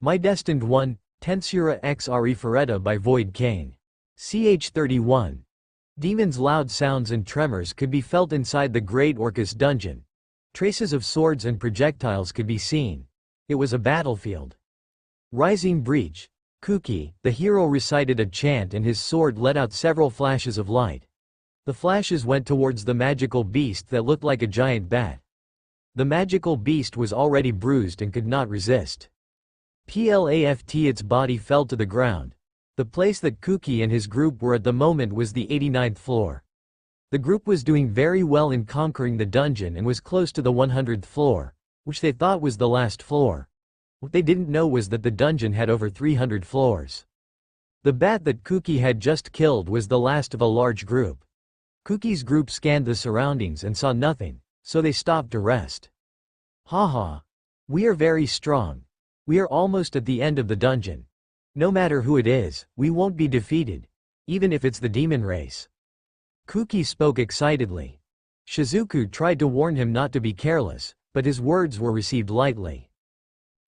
My Destined 1, Tensura x Arifureta by Void Kane. Ch 31. Demons' loud sounds and tremors could be felt inside the Great Orcus dungeon. Traces of swords and projectiles could be seen. It was a battlefield. Rising breach. Kuki, the hero, recited a chant and his sword let out several flashes of light. The flashes went towards the magical beast that looked like a giant bat. The magical beast was already bruised and could not resist. Plaft, its body fell to the ground. The place that Kuki and his group were at the moment was the 89th floor. The group was doing very well in conquering the dungeon and was close to the 100th floor, which they thought was the last floor. What they didn't know was that the dungeon had over 300 floors. The bat that Kuki had just killed was the last of a large group. Kuki's group scanned the surroundings and saw nothing, so they stopped to rest. Haha. We are very strong. We are almost at the end of the dungeon. No matter who it is, we won't be defeated, even if it's the demon race. Kuki spoke excitedly. Shizuku tried to warn him not to be careless, but his words were received lightly.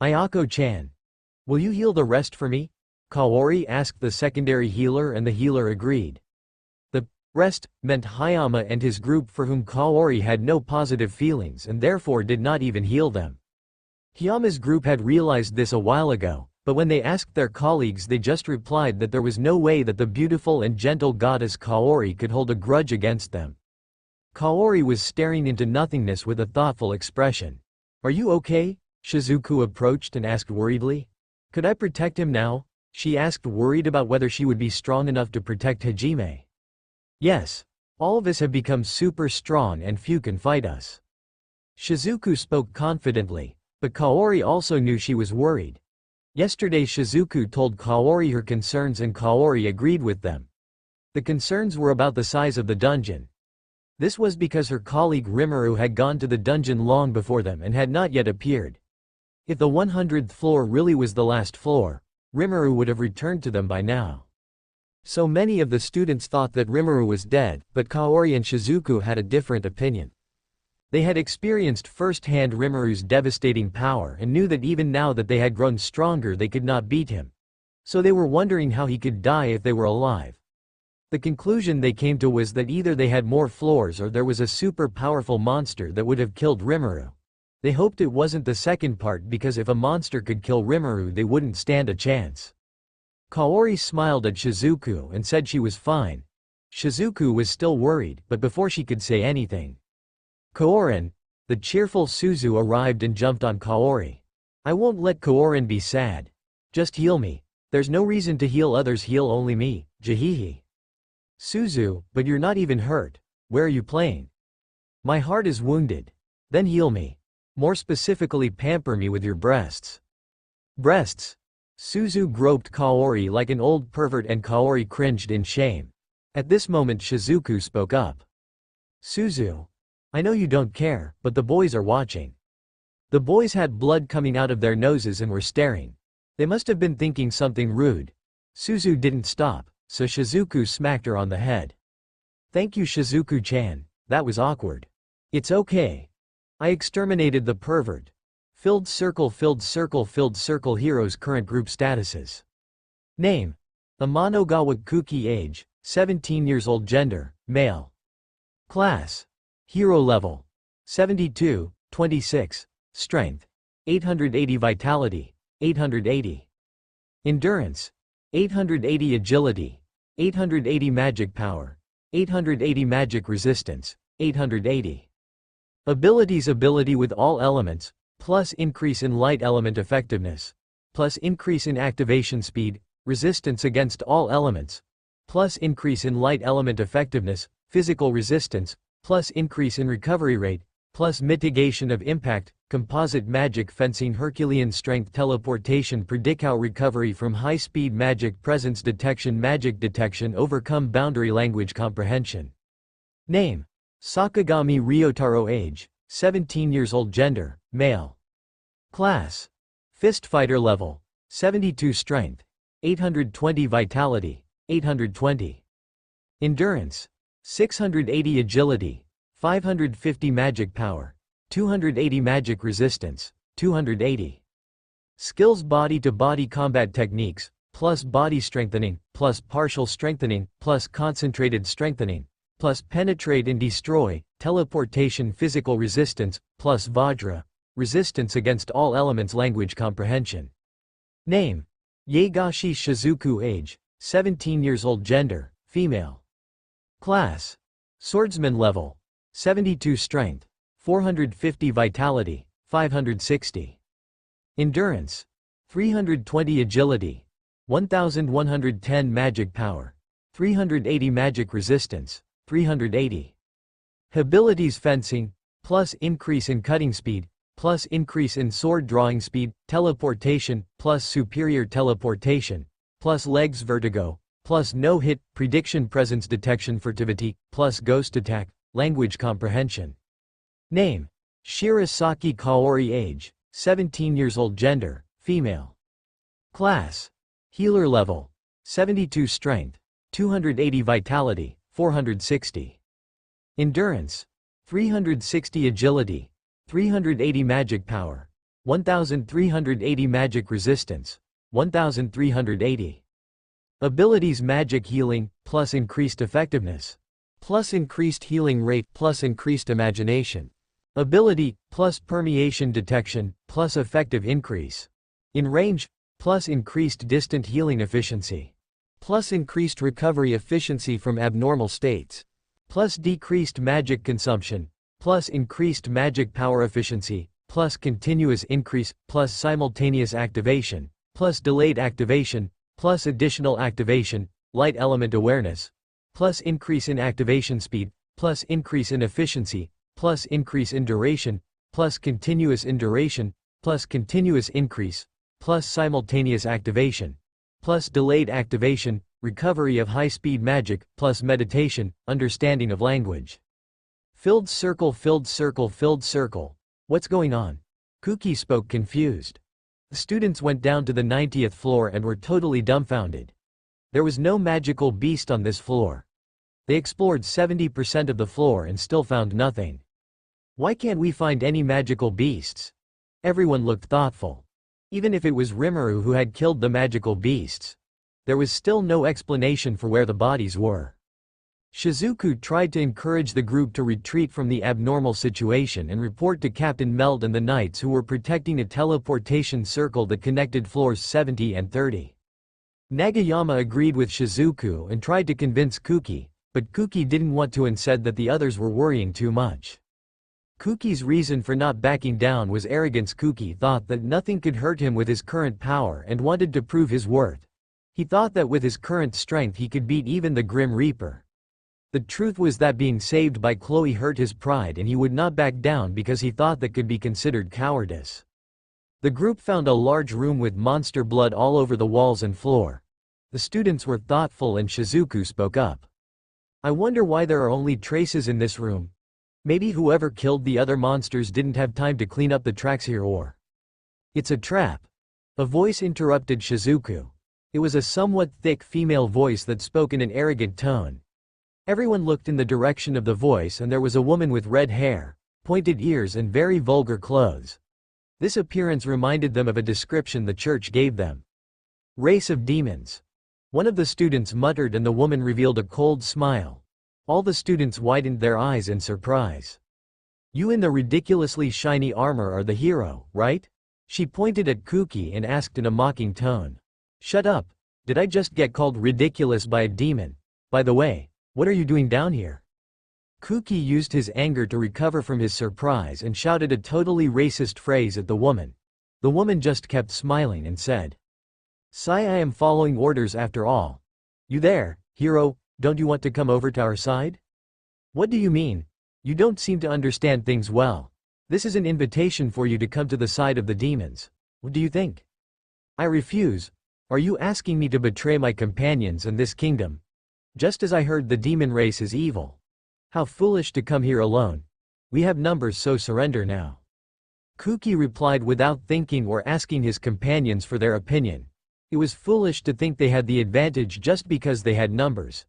Ayako-chan. Will you heal the rest for me? Kaori asked the secondary healer, and the healer agreed. The rest meant Hayama and his group, for whom Kaori had no positive feelings and therefore did not even heal them. Hayama's group had realized this a while ago, but when they asked their colleagues they just replied that there was no way that the beautiful and gentle goddess Kaori could hold a grudge against them. Kaori was staring into nothingness with a thoughtful expression. Are you okay? Shizuku approached and asked worriedly. Could I protect him now? She asked, worried about whether she would be strong enough to protect Hajime. Yes. All of us have become super strong and few can fight us. Shizuku spoke confidently, but Kaori also knew she was worried. Yesterday Shizuku told Kaori her concerns and Kaori agreed with them. The concerns were about the size of the dungeon. This was because her colleague Rimuru had gone to the dungeon long before them and had not yet appeared. If the 100th floor really was the last floor, Rimuru would have returned to them by now. So many of the students thought that Rimuru was dead, but Kaori and Shizuku had a different opinion. They had experienced firsthand Rimuru's devastating power and knew that even now that they had grown stronger they could not beat him. So they were wondering how he could die if they were alive. The conclusion they came to was that either they had more floors or there was a super powerful monster that would have killed Rimuru. They hoped it wasn't the second part, because if a monster could kill Rimuru they wouldn't stand a chance. Kaori smiled at Shizuku and said she was fine. Shizuku was still worried, but before she could say anything, Kaorin, the cheerful Suzu, arrived and jumped on Kaori. I won't let Kaorin be sad. Just heal me. There's no reason to heal others, heal only me, Jahihi. Suzu, but you're not even hurt. Where are you playing? My heart is wounded. Then heal me. More specifically, pamper me with your breasts. Breasts? Suzu groped Kaori like an old pervert and Kaori cringed in shame. At this moment Shizuku spoke up. Suzu. I know you don't care, but the boys are watching. The boys had blood coming out of their noses and were staring. They must have been thinking something rude. Suzu didn't stop, so Shizuku smacked her on the head. Thank you, Shizuku-chan, that was awkward. It's okay. I exterminated the pervert. Filled circle, filled circle, filled circle. Heroes' current group statuses. Name: Amanogawa Kuki. Age: 17 years old. Gender: male. Class: Hero level: 72, 26. Strength: 880. Vitality: 880. Endurance: 880. Agility: 880. Magic power: 880. Magic resistance: 880. Abilities: ability with all elements, plus increase in light element effectiveness, plus increase in activation speed, resistance against all elements, plus increase in light element effectiveness, physical resistance, plus increase in recovery rate, plus mitigation of impact, composite magic, fencing, Herculean strength, teleportation, predicao, recovery from high-speed magic, presence detection, magic detection, overcome, boundary, language comprehension. Name: Sakagami Ryotaro. Age: 17 years old. Gender: male. Class: Fist Fighter. Level: 72. Strength: 820. Vitality: 820. Endurance: 680. Agility: 550. Magic power: 280. Magic resistance: 280. Skills: body-to-body combat techniques, plus body strengthening, plus partial strengthening, plus concentrated strengthening, plus penetrate and destroy, teleportation, physical resistance, plus Vajra, resistance against all elements, language comprehension. Name: Yagashi Shizuku. Age: 17 years old. Gender: female. Class: swordsman. Level: 72. Strength: 450. Vitality: 560. Endurance: 320. Agility: 1110. Magic power: 380. Magic resistance: 380. Abilities: fencing, plus increase in cutting speed, plus increase in sword drawing speed, teleportation, plus superior teleportation, plus legs vertigo, plus no hit, prediction, presence detection, furtivity, plus ghost attack, language comprehension. Name: Shirasaki Kaori. Age: 17 years old. Gender: female. Class: healer. Level: 72. Strength: 280. Vitality: 460. Endurance: 360. Agility: 380. Magic power: 1380. Magic resistance: 1380. Abilities: magic healing, plus increased effectiveness, plus increased healing rate, plus increased imagination. Ability, plus permeation detection, plus effective increase in range, plus increased distant healing efficiency, plus increased recovery efficiency from abnormal states, plus decreased magic consumption, plus increased magic power efficiency, plus continuous increase, plus simultaneous activation, plus delayed activation, plus additional activation, light element awareness, plus increase in activation speed, plus increase in efficiency, plus increase in duration, plus continuous in duration, plus continuous increase, plus simultaneous activation, plus delayed activation, recovery of high-speed magic, plus meditation, understanding of language. Filled circle, filled circle, filled circle. What's going on? Kuki spoke, confused. The students went down to the 90th floor and were totally dumbfounded. There was no magical beast on this floor. They explored 70% of the floor and still found nothing. Why can't we find any magical beasts? Everyone looked thoughtful. Even if it was Rimuru who had killed the magical beasts, there was still no explanation for where the bodies were. Shizuku tried to encourage the group to retreat from the abnormal situation and report to Captain Meld and the knights who were protecting a teleportation circle that connected floors 70 and 30. Nagayama agreed with Shizuku and tried to convince Kuki, but Kuki didn't want to and said that the others were worrying too much. Kuki's reason for not backing down was arrogance. Kuki thought that nothing could hurt him with his current power and wanted to prove his worth. He thought that with his current strength he could beat even the Grim Reaper. The truth was that being saved by Chloe hurt his pride and he would not back down because he thought that could be considered cowardice. The group found a large room with monster blood all over the walls and floor. The students were thoughtful and Shizuku spoke up. I wonder why there are only traces in this room. Maybe whoever killed the other monsters didn't have time to clean up the tracks here, or it's a trap. A voice interrupted Shizuku. It was a somewhat thick female voice that spoke in an arrogant tone. Everyone looked in the direction of the voice and there was a woman with red hair, pointed ears and very vulgar clothes. This appearance reminded them of a description the church gave them. Race of demons. One of the students muttered and the woman revealed a cold smile. All the students widened their eyes in surprise. You in the ridiculously shiny armor are the hero, right? She pointed at Kuki and asked in a mocking tone. Shut up. Did I just get called ridiculous by a demon? By the way, what are you doing down here? Kuki used his anger to recover from his surprise and shouted a totally racist phrase at the woman. The woman just kept smiling and said, Sai, I am following orders after all. You there, hero, don't you want to come over to our side? What do you mean? You don't seem to understand things well. This is an invitation for you to come to the side of the demons. What do you think? I refuse. Are you asking me to betray my companions and this kingdom? Just as I heard the demon race is evil. How foolish to come here alone. We have numbers, so surrender now. Kuki replied without thinking or asking his companions for their opinion. It was foolish to think they had the advantage just because they had numbers.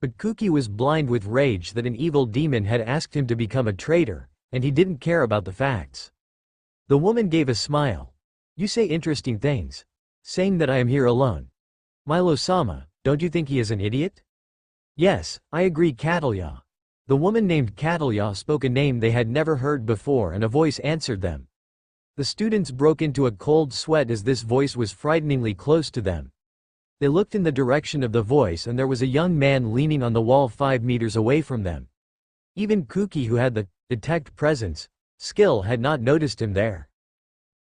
But Kuki was blind with rage that an evil demon had asked him to become a traitor, and he didn't care about the facts. The woman gave a smile. You say interesting things. Saying that I am here alone. Milo-sama, don't you think he is an idiot? Yes, I agree, Catalya. The woman named Catalya spoke a name they had never heard before and a voice answered them. The students broke into a cold sweat as this voice was frighteningly close to them. They looked in the direction of the voice and there was a young man leaning on the wall 5 meters away from them. Even Kuki, who had the detect presence skill, had not noticed him there.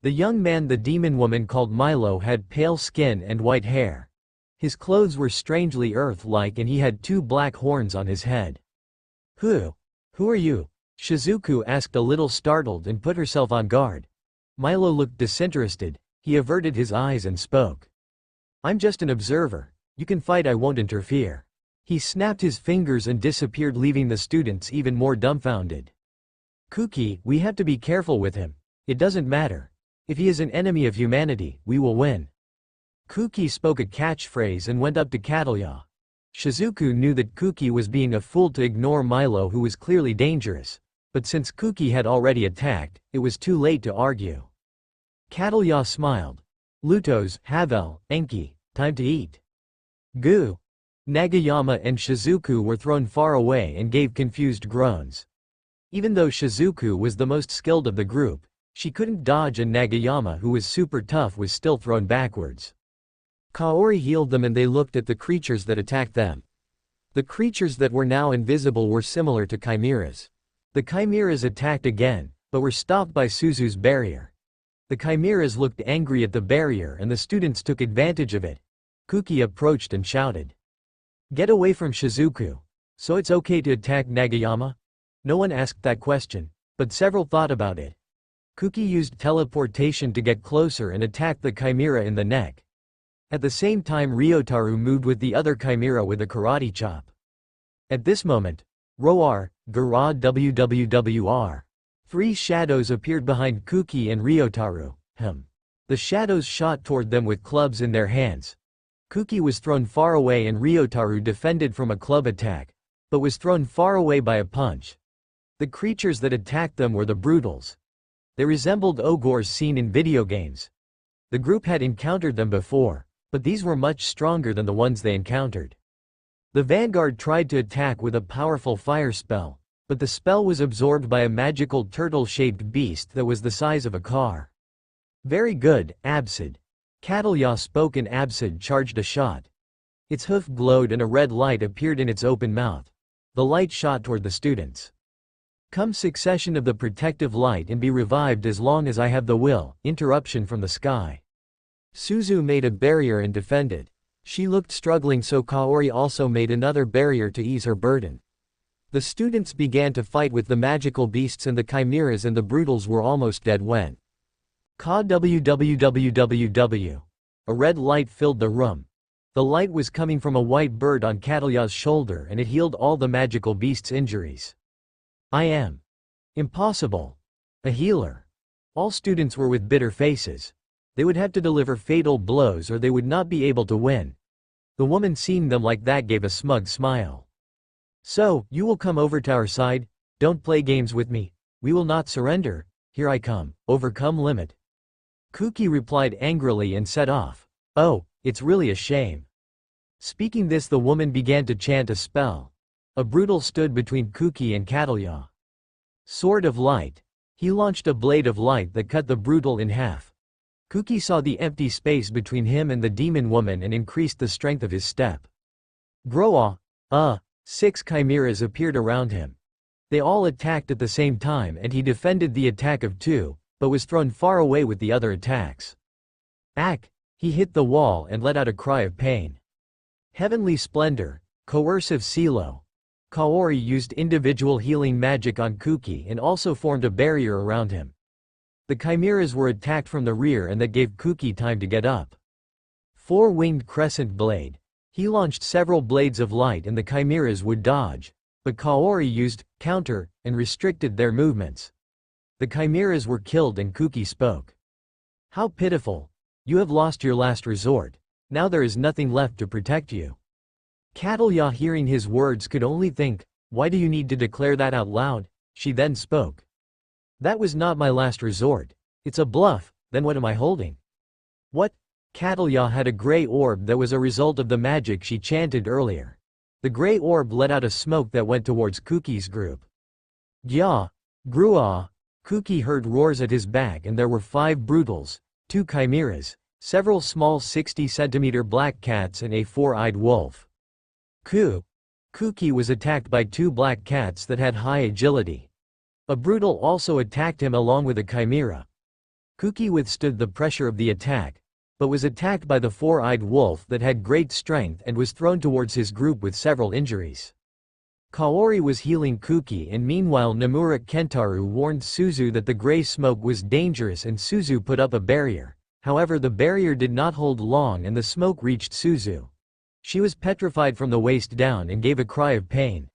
The young man the demon woman called Milo had pale skin and white hair. His clothes were strangely earth-like and he had 2 black horns on his head. Who are you? Shizuku asked, a little startled, and put herself on guard. Milo looked disinterested. He averted his eyes and spoke. I'm just an observer. You can fight, I won't interfere. He snapped his fingers and disappeared, leaving the students even more dumbfounded. Kuki, we have to be careful with him. It doesn't matter. If he is an enemy of humanity, we will win. Kuki spoke a catchphrase and went up to Catalya. Shizuku knew that Kuki was being a fool to ignore Milo, who was clearly dangerous. But since Kuki had already attacked, it was too late to argue. Catalya smiled. Lutos, Havel, Enki, time to eat. Goo. Nagayama and Shizuku were thrown far away and gave confused groans. Even though Shizuku was the most skilled of the group, she couldn't dodge, and Nagayama, who was super tough, was still thrown backwards. Kaori healed them and they looked at the creatures that attacked them. The creatures that were now invisible were similar to chimeras. The chimeras attacked again, but were stopped by Suzu's barrier. The chimeras looked angry at the barrier and the students took advantage of it. Kuki approached and shouted. Get away from Shizuku. So it's okay to attack Nagayama? No one asked that question, but several thought about it. Kuki used teleportation to get closer and attacked the chimera in the neck. At the same time, Ryotaro moved with the other chimera with a karate chop. At this moment, Roar, Gara WWWR. 3 shadows appeared behind Kuki and Ryotaro. The shadows shot toward them with clubs in their hands. Kuki was thrown far away and Ryotaro defended from a club attack, but was thrown far away by a punch. The creatures that attacked them were the Brutals. They resembled ogres seen in video games. The group had encountered them before, but these were much stronger than the ones they encountered. The vanguard tried to attack with a powerful fire spell, but the spell was absorbed by a magical turtle-shaped beast that was the size of a car. Very good, Absid. Catalya spoke and Absid charged a shot. Its hoof glowed and a red light appeared in its open mouth. The light shot toward the students. Come succession of the protective light and be revived as long as I have the will. Interruption from the sky. Suzu made a barrier and defended. She looked struggling, so Kaori also made another barrier to ease her burden. The students began to fight with the magical beasts and the chimeras, and the Brutals were almost dead when Ka www. A red light filled the room. The light was coming from a white bird on Catalya's shoulder and it healed all the magical beasts' injuries. I am impossible. A healer. All students were with bitter faces. They would have to deliver fatal blows or they would not be able to win. The woman, seeing them like that, gave a smug smile. So, you will come over to our side? Don't play games with me. We will not surrender. Here I come. Overcome limit. Kuki replied angrily and set off. Oh, it's really a shame. Speaking this, the woman began to chant a spell. A Brutal stood between Kuki and Catalya. Sword of Light. He launched a blade of light that cut the Brutal in half. Kuki saw the empty space between him and the demon woman and increased the strength of his step. Groa. 6 chimeras appeared around him. They all attacked at the same time and he defended the attack of 2, but was thrown far away with the other attacks. Ack! He hit the wall and let out a cry of pain. Heavenly Splendor. Coercive Silo. Kaori used individual healing magic on Kuki and also formed a barrier around him. The chimeras were attacked from the rear and that gave Kuki time to get up. 4-winged crescent blade. He launched several blades of light and the chimeras would dodge, but Kaori used counter and restricted their movements. The chimeras were killed and Kuki spoke. How pitiful. You have lost your last resort. Now there is nothing left to protect you. Catalya, hearing his words, could only think, why do you need to declare that out loud? She then spoke. That was not my last resort. It's a bluff, then what am I holding? What? Catalya had a gray orb that was a result of the magic she chanted earlier. The gray orb let out a smoke that went towards Kuki's group. Gya! Grua! Kuki heard roars at his back and there were 5 brutals, 2 chimeras, several small 60-centimeter black cats and a 4-eyed wolf. Kuki was attacked by 2 black cats that had high agility. A brutal also attacked him along with a chimera. Kuki withstood the pressure of the attack, but was attacked by the 4-eyed wolf that had great strength and was thrown towards his group with several injuries. Kaori was healing Kuki and meanwhile Nomura Kentaru warned Suzu that the gray smoke was dangerous and Suzu put up a barrier. However, the barrier did not hold long and the smoke reached Suzu. She was petrified from the waist down and gave a cry of pain.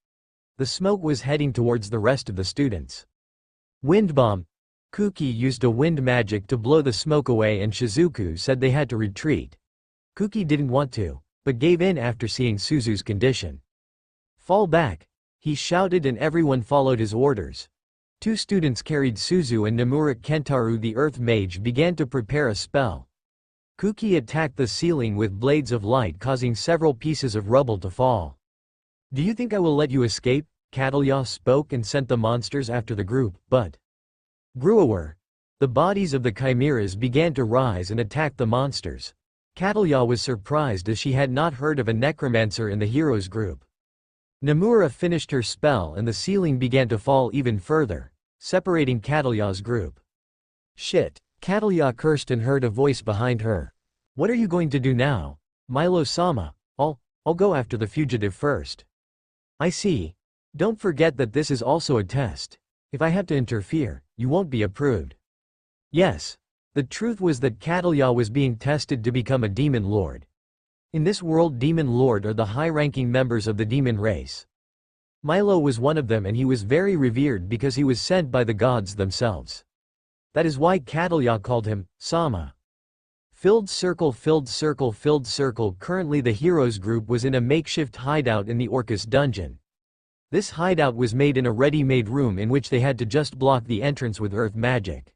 The smoke was heading towards the rest of the students. Wind bomb. Kuki used a wind magic to blow the smoke away and Shizuku said they had to retreat. Kuki didn't want to, but gave in after seeing Suzu's condition. Fall back, he shouted and everyone followed his orders. 2 students carried Suzu and Nomura Kentaru. The earth mage began to prepare a spell. Kuki attacked the ceiling with blades of light causing several pieces of rubble to fall. Do you think I will let you escape? Catalya spoke and sent the monsters after the group, but Gruawar. The bodies of the chimeras began to rise and attack the monsters. Catalya was surprised as she had not heard of a necromancer in the heroes group. Nomura finished her spell and the ceiling began to fall even further, separating Catalya's group. Shit, Catalya cursed and heard a voice behind her. What are you going to do now? Milo-sama, I'll go after the fugitive first. I see. Don't forget that this is also a test. If I have to interfere, you won't be approved. Yes. The truth was that Catalya was being tested to become a demon lord. In this world, demon lord are the high-ranking members of the demon race. Milo was one of them and he was very revered because he was sent by the gods themselves. That is why Catalya called him Sama. Filled circle, filled circle, filled circle. Currently the heroes group was in a makeshift hideout in the Orcus dungeon. This hideout was made in a ready-made room in which they had to just block the entrance with earth magic.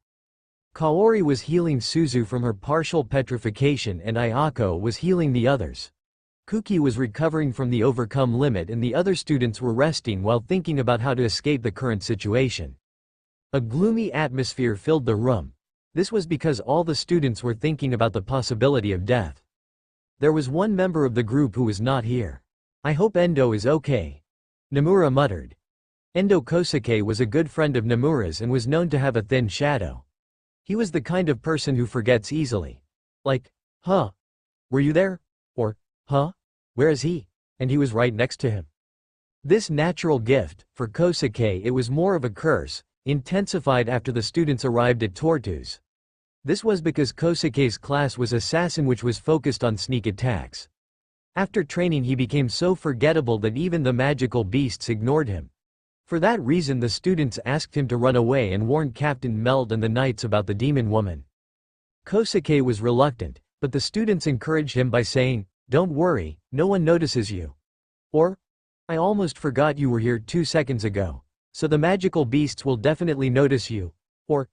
Kaori was healing Suzu from her partial petrification and Ayako was healing the others. Kuki was recovering from the overcome limit and the other students were resting while thinking about how to escape the current situation. A gloomy atmosphere filled the room. This was because all the students were thinking about the possibility of death. There was one member of the group who was not here. I hope Endo is okay. Nomura muttered. Endo Kosuke was a good friend of Nomura's and was known to have a thin shadow. He was the kind of person who forgets easily. Like, huh? Were you there? Or, huh? Where is he? And he was right next to him. This natural gift, for Kosuke it was more of a curse, intensified after the students arrived at Tortu's. This was because Kosuke's class was assassin which was focused on sneak attacks. After training he became so forgettable that even the magical beasts ignored him. For that reason the students asked him to run away and warned Captain Meld and the knights about the demon woman. Kosuke was reluctant, but the students encouraged him by saying, "Don't worry, no one notices you." Or, "I almost forgot you were here 2 seconds ago, so the magical beasts will definitely notice you." Or,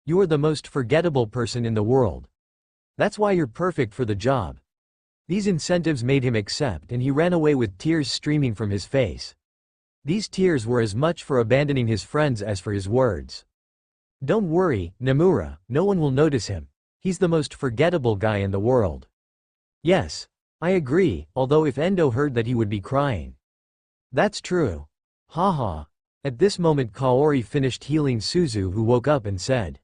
"You are the most forgettable person in the world. That's why you're perfect for the job." These incentives made him accept and he ran away with tears streaming from his face. These tears were as much for abandoning his friends as for his words. "Don't worry, Nomura, no one will notice him. He's the most forgettable guy in the world." Yes, I agree, although if Endo heard that he would be crying. That's true. Haha. At this moment Kaori finished healing Suzu who woke up and said,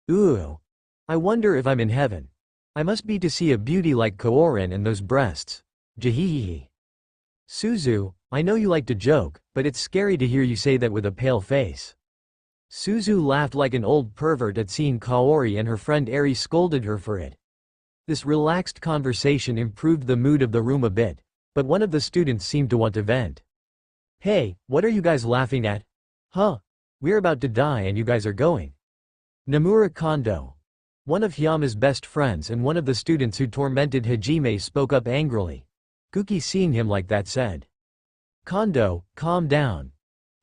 "Ooh. I wonder if I'm in heaven. I must be to see a beauty like Kaorin and those breasts. Jahihihi." Suzu, I know you like to joke, but it's scary to hear you say that with a pale face. Suzu laughed like an old pervert at seeing Kaori and her friend Eri scolded her for it. This relaxed conversation improved the mood of the room a bit, but one of the students seemed to want to vent. "Hey, what are you guys laughing at? Huh? We're about to die and you guys are going." Nomura Kondo, one of Hyama's best friends and one of the students who tormented Hajime, spoke up angrily. Kuki, seeing him like that, said, "Kondo, calm down.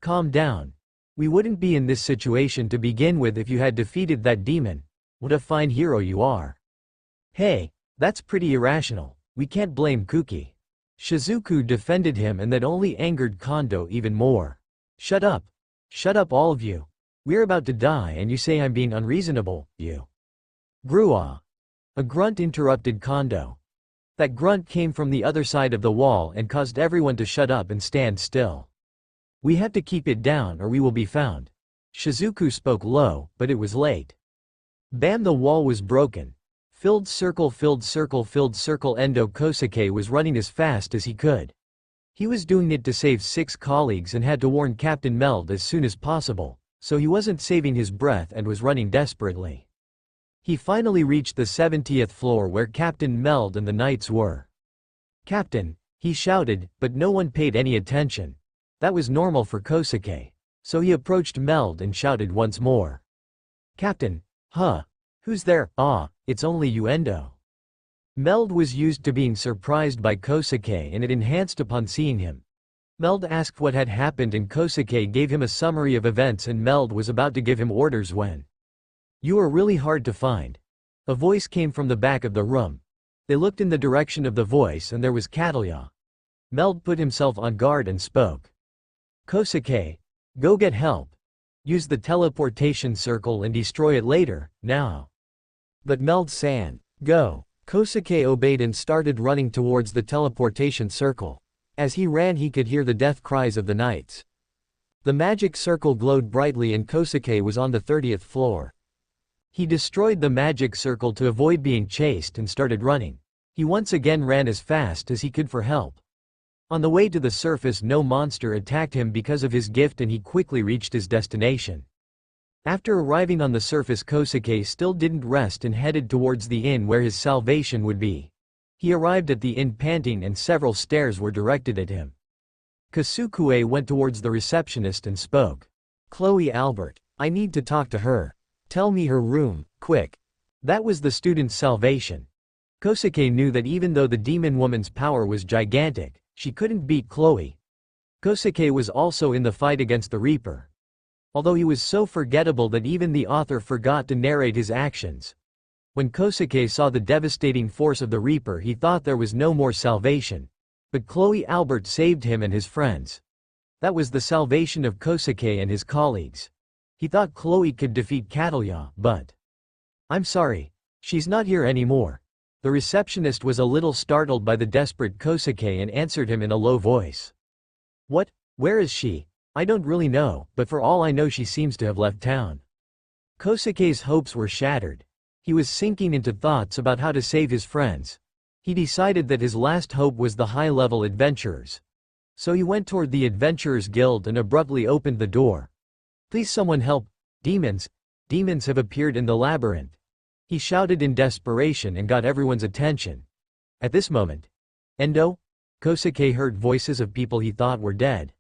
Calm down. We wouldn't be in this situation to begin with if you had defeated that demon. What a fine hero you are." Hey, that's pretty irrational. We can't blame Kuki. Shizuku defended him, and that only angered Kondo even more. Shut up. Shut up, all of you. We're about to die and you say I'm being unreasonable, you. Grua. A grunt interrupted Kondo. That grunt came from the other side of the wall and caused everyone to shut up and stand still. We have to keep it down or we will be found. Shizuku spoke low, but it was late. Bam! The wall was broken. Filled circle, filled circle, filled circle. Endo Kosuke was running as fast as he could. He was doing it to save 6 colleagues and had to warn Captain Meld as soon as possible, so he wasn't saving his breath and was running desperately. He finally reached the 70th floor where Captain Meld and the knights were. "Captain," he shouted, but no one paid any attention. That was normal for Kosuke. So he approached Meld and shouted once more. "Captain, huh? Who's there? Ah, it's only you, Endo." Meld was used to being surprised by Kosuke and it enhanced upon seeing him. Meld asked what had happened and Kosuke gave him a summary of events and Meld was about to give him orders when. "You are really hard to find." A voice came from the back of the room. They looked in the direction of the voice and there was Catalya. Meld put himself on guard and spoke. "Kosuke, go get help. Use the teleportation circle and destroy it later, now." But Meld-san, go. Kosuke obeyed and started running towards the teleportation circle. As he ran he could hear the death cries of the knights. The magic circle glowed brightly and Kosuke was on the 30th floor. He destroyed the magic circle to avoid being chased and started running. He once again ran as fast as he could for help. On the way to the surface no monster attacked him because of his gift and he quickly reached his destination. After arriving on the surface Kosuke still didn't rest and headed towards the inn where his salvation would be. He arrived at the inn panting and several stares were directed at him. Kasukue went towards the receptionist and spoke. "Chloe Albert, I need to talk to her. Tell me her room, quick." That was the student's salvation. Kosuke knew that even though the demon woman's power was gigantic, she couldn't beat Chloe. Kosuke was also in the fight against the Reaper. Although he was so forgettable that even the author forgot to narrate his actions. When Kosuke saw the devastating force of the Reaper he thought there was no more salvation. But Chloe Albert saved him and his friends. That was the salvation of Kosuke and his colleagues. He thought Chloe could defeat Catalya, but... "I'm sorry. She's not here anymore." The receptionist was a little startled by the desperate Kosuke and answered him in a low voice. "What? Where is she? I don't really know, but for all I know she seems to have left town." Kosuke's hopes were shattered. He was sinking into thoughts about how to save his friends. He decided that his last hope was the high-level adventurers. So he went toward the Adventurers Guild and abruptly opened the door. "Please someone help. Demons. Demons have appeared in the labyrinth." He shouted in desperation and got everyone's attention. At this moment, "Endo?" Kosuke heard voices of people he thought were dead.